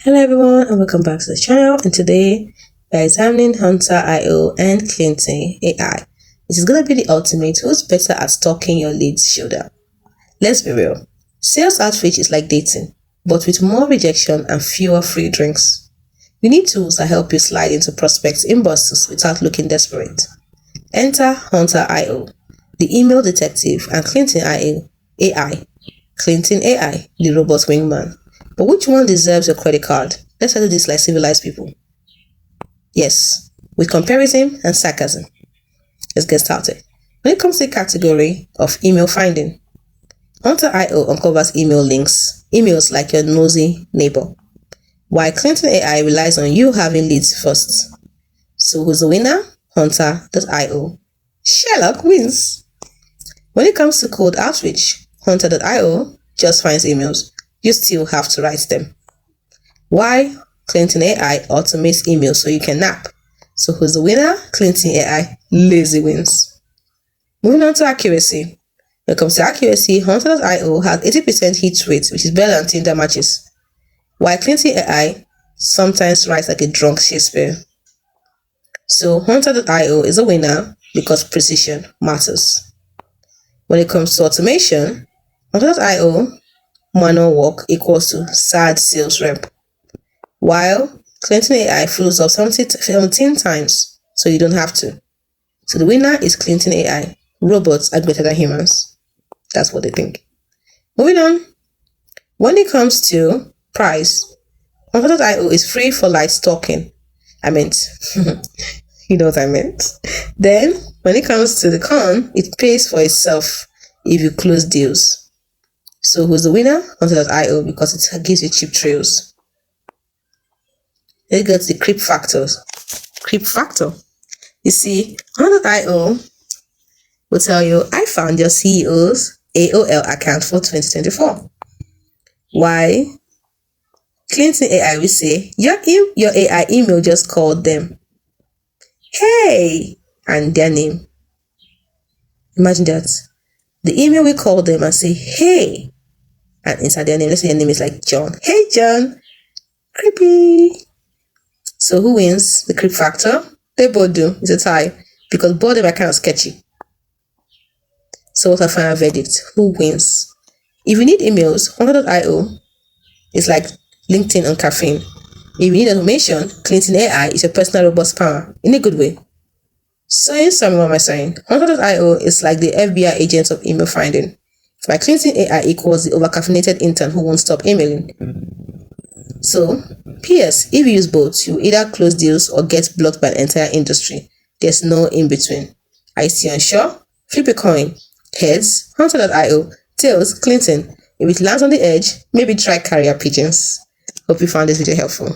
Hello everyone and welcome back to the channel, and today we're examining Hunter.io and KLENTY AI. It is going to be the ultimate who's better at stalking your leads showdown. Let's be real, sales outreach is like dating, but with more rejection and fewer free drinks. You need tools that help you slide into prospects' inboxes without looking desperate. Enter Hunter.io, the email detective, and KLENTY AI. KLENTY AI, the robot wingman. But which one deserves your credit card? Let's handle this like civilized people. Yes, with comparison and sarcasm. Let's get started. When it comes to the category of email finding, Hunter.io uncovers email links, emails like your nosy neighbor, while KLENTY AI relies on you having leads first. So who's the winner? Hunter.io. Sherlock wins. When it comes to cold outreach, Hunter.io just finds emails. You still have to write them. Why? KLENTY AI automates emails so you can nap. So who's the winner? KLENTY AI. Lazy wins. Moving on to accuracy. When it comes to accuracy, Hunter.io has 80% hit rate, which is better than Tinder matches. While KLENTY AI sometimes writes like a drunk Shakespeare. So Hunter.io is a winner because precision matters. When it comes to automation, Hunter.io manual work equals to sad sales rep, while KLENTY AI follows up 17 times, so you don't have to. So the winner is KLENTY AI. Robots are better than humans. That's what they think. Moving on. When it comes to price, Hunter.io is free for light stalking. I meant, you know what I meant. Then, when it comes to the con, it pays for itself if you close deals. So who's the winner? Hunter.io, because it gives you cheap trails. Let's get the creep factors. Creep factor. You see, Hunter.io will tell you, I found your CEO's AOL account for 2024. Why? KLENTY AI will say, your AI email just called them. Hey! And their name. Imagine that. The email will call them and say, hey! And inside their name, let's say your name is like John. Hey John! Creepy! So who wins the creep factor? They both do. It's a tie because both of them are kind of sketchy. So what's our final verdict? Who wins? If you need emails, Hunter.io is like LinkedIn on caffeine. If you need automation, KLENTY AI is your personal robust power in a good way. So in summary, what am I saying? Hunter.io is like the FBI agent of email finding. While KLENTY AI equals the overcaffeinated intern who won't stop emailing. So, P.S. if you use both, you either close deals or get blocked by an entire industry. There's no in between. Are you still unsure? Flip a coin. Heads, Hunter.io. Tails, KLENTY. If it lands on the edge, maybe try carrier pigeons. Hope you found this video helpful.